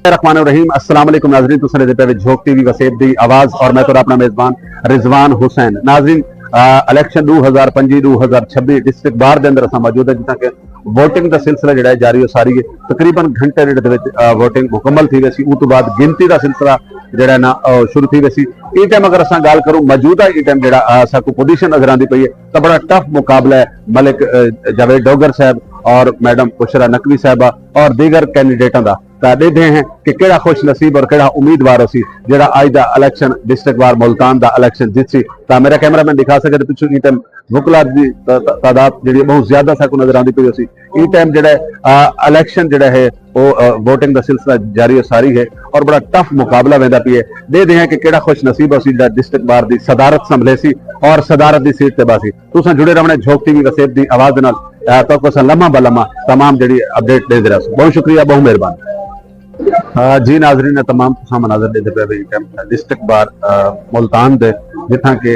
रहमान रहीम अस्सलाम वालेकुम नाज़रीन, तुसीं देखदे पे झोंक टीवी वसेब दी आवाज़ और मैं तुहाडा अपना मेज़बान रिजवान हुसैन। नाज़रीन, इलेक्शन 2025-2026 डिस्ट्रिक्ट बार दे अंदर असां मौजूद है, जित्थां कि वोटिंग का सिलसिला जिहड़ा है जारी हो सारी है। तकरीबन घंटे डेढ़ दे विच वोटिंग मुकम्मल थी वैसी, उस तो बाद गिनती का सिलसिला जिहड़ा है ना शुरू थी वैसी। इस टाइम अगर असां गल करूं मौजूदा इस टाइम जिहड़ा साकू पोजीशन नजर आती पई है तो बड़ा टफ मुकाबला है मलिक जावेद डोगर साहब और मैडम बुशरा नकवी साहबा और दीगर कैंडिडेटों का। देखते हैं कि केड़ा खुश नसीब और केड़ा उम्मीदवार सी जेड़ा अज दा इलेक्शन डिस्ट्रिक्ट बार मुल्तान दा इलेक्शन जीतसी। तो मेरा कैमरामैन दिखा सके पिछू ई टाइम वकला की तादाद जी बहुत ज्यादा साकू नजर आती पई सी। ई टाइम जो इलेक्शन जो है वो वोटिंग का सिलसिला जारी सारी है और बड़ा टफ मुकाबला वहदा पी है। देखते हैं कि केड़ा खुश नसीब सी डिस्ट्रिक्ट बार की सदारत संभले सी और सदारत की सीट से बासी। तुसां जुड़े रहना झोंक टीवी वसेब की आवाज़ नाल, तो लम्हा ब लम्हा तमाम जी अपडेट देते रहो। बहुत शुक्रिया, बहुत मेहरबान जी। नाजरीन, तमाम तुसां मनाजर देते पे डिस्ट्रिक्ट बार मुल्तान दे जिथा के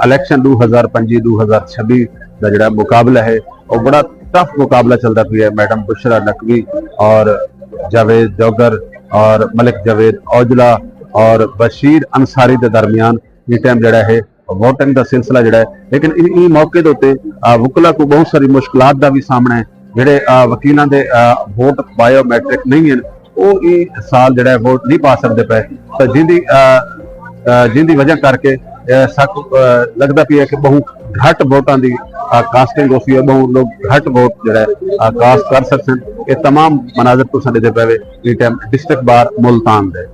इलेक्शन 2025-2026 का जिहड़ा मुकाबला है वो बड़ा टफ मुकाबला चलता पिया है। मैडम बुशरा नकवी और जावेद डोगर और मलिक जावेद औजला और बशीर अंसारी के दरमियान इस टाइम जिहड़ा है वोटिंग का सिलसिला जिहड़ा है। लेकिन इन मौके के उत्ते वकला को बहुत सारी मुश्किलात का भी सामना है। जिहड़े वकीलों के वोट बायोमैट्रिक नहीं है वो साल जो वोट नहीं पा सकते पे, तो जिंदी वजह करके लगता पिया कि बहुत घट वोटा की कास्टिंग हो सी, बहुत लोग घट वोट जो कास्ट कर सकते। ये तमाम मनाजर तुम देखते पे इस टाइम डिस्ट्रिक्ट बार मुल्तान दे।